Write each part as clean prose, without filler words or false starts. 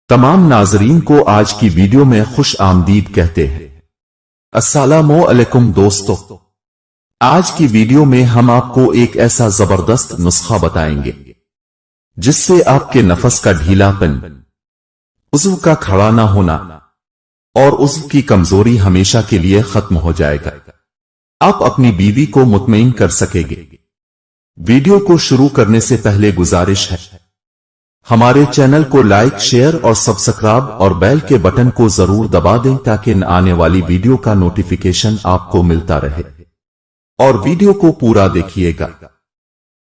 तमाम नाजरीन को आज की वीडियो में खुश आमदीद कहते हैं। अस्सलामु अलैकुम दोस्तों, आज की वीडियो में हम आपको एक ऐसा जबरदस्त नुस्खा बताएंगे जिससे आपके नफस का ढीलापन, उज़्व का खड़ा ना होना और उज़्व की कमजोरी हमेशा के लिए खत्म हो जाएगा। आप अपनी बीवी को मुतमईन कर सकेंगे। वीडियो को शुरू करने से पहले गुजारिश है, हमारे चैनल को लाइक, शेयर और सब्सक्राइब और बेल के बटन को जरूर दबा दें ताकि आने वाली वीडियो का नोटिफिकेशन आपको मिलता रहे और वीडियो को पूरा देखिएगा।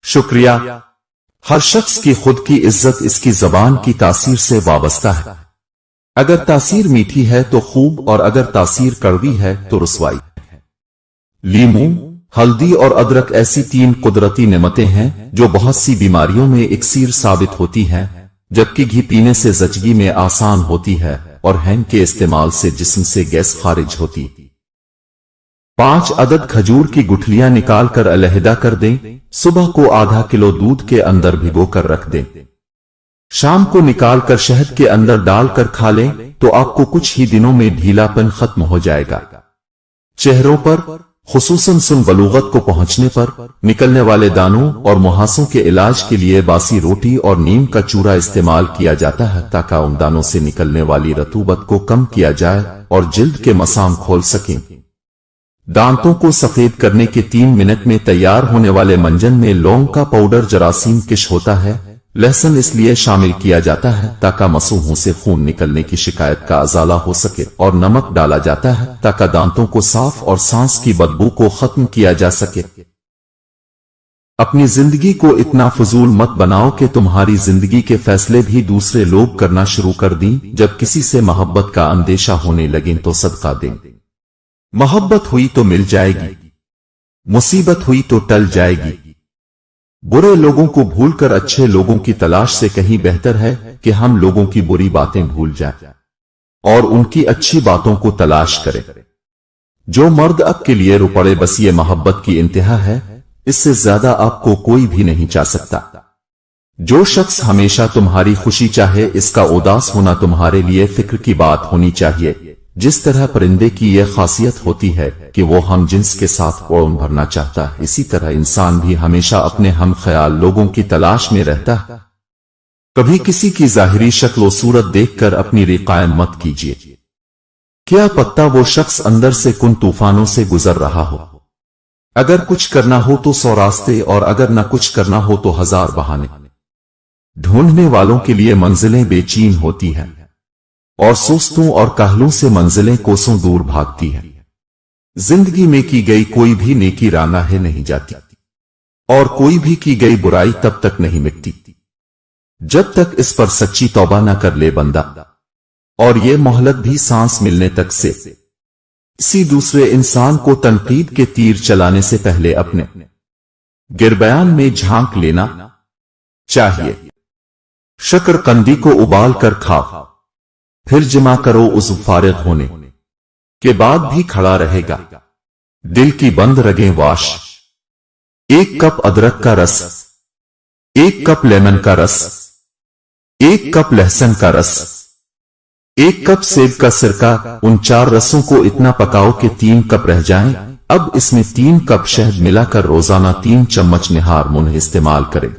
शुक्रिया। हर शख्स की खुद की इज्जत इसकी जबान की तासीर से वाबस्ता है। अगर तासीर मीठी है तो खूब और अगर तासीर कड़वी है तो रुसवाई। लीमू, हल्दी और अदरक ऐसी तीन कुदरती नेमतें हैं जो बहुत सी बीमारियों में इक्सीर साबित होती हैं, जबकि घी पीने से जचगी में आसान होती है और हैंग के इस्तेमाल से जिस्म से गैस खारिज होती। 5 अदद खजूर की गुठलियां निकाल कर अलहदा कर दें। सुबह को आधा किलो दूध के अंदर भिगो कर रख दें। शाम को निकाल कर शहद के अंदर डालकर खा लें तो आपको कुछ ही दिनों में ढीलापन खत्म हो जाएगा। चेहरों पर, खुसूसन सुन बलूगत को पहुंचने पर निकलने वाले दानों और मुहासों के इलाज के लिए बासी रोटी और नीम का चूरा इस्तेमाल किया जाता है ताकि उन दानों से निकलने वाली रतूबत को कम किया जाए और जिल्द के मसाम खोल सकें। दांतों को सफेद करने के 3 मिनट में तैयार होने वाले मंजन में लौंग का पाउडर जरासीम किश होता है। लहसुन इसलिए शामिल किया जाता है ताकि मसूहों से खून निकलने की शिकायत का अजाला हो सके और नमक डाला जाता है ताकि दांतों को साफ और सांस की बदबू को खत्म किया जा सके। अपनी जिंदगी को इतना फजूल मत बनाओ कि तुम्हारी जिंदगी के फैसले भी दूसरे लोग करना शुरू कर दें। जब किसी से मोहब्बत का अंदेशा होने लगे तो सदका दें। मोहब्बत हुई तो मिल जाएगी, मुसीबत हुई तो टल जाएगी। बुरे लोगों को भूलकर अच्छे लोगों की तलाश से कहीं बेहतर है कि हम लोगों की बुरी बातें भूल जाएं और उनकी अच्छी बातों को तलाश करें। जो मर्द अब के लिए रुपड़े बस ये मोहब्बत की इंतहा है, इससे ज्यादा आपको कोई भी नहीं चाह सकता। जो शख्स हमेशा तुम्हारी खुशी चाहे, इसका उदास होना तुम्हारे लिए फिक्र की बात होनी चाहिए। जिस तरह परिंदे की यह खासियत होती है कि वो हम जिन्स के साथ ओढ़न भरना चाहता है, इसी तरह इंसान भी हमेशा अपने हम ख्याल लोगों की तलाश में रहता है। कभी किसी की जाहिरी शक्ल व सूरत देखकर अपनी रे कायम मत कीजिए। क्या पता वो शख्स अंदर से कुन तूफानों से गुजर रहा हो। अगर कुछ करना हो तो 100 रास्ते और अगर न कुछ करना हो तो 1000 बहाने। ढूंढने वालों के लिए मंजिलें बेचैन होती हैं और सुस्तों और काहलों से मंजिलें कोसों दूर भागती हैं। जिंदगी में की गई कोई भी नेकी रांगाहे नहीं जाती और कोई भी की गई बुराई तब तक नहीं मिटती जब तक इस पर सच्ची तौबा न कर ले बंदा, और ये मोहलत भी सांस मिलने तक से। किसी दूसरे इंसान को तनकीद के तीर चलाने से पहले अपने गिरबयान में झांक लेना चाहिए। शकरकंदी को उबाल कर खाओ, फिर जमा करो, उस फारिग होने के बाद भी खड़ा रहेगा। दिल की बंद रगें वाश। 1 कप अदरक का रस, 1 कप लेमन का रस, 1 कप लहसुन का रस, 1 कप सेब का सिरका। उन 4 रसों को इतना पकाओ कि 3 कप रह जाएं। अब इसमें 3 कप शहद मिलाकर रोजाना 3 चम्मच निहार मुंह इस्तेमाल करें।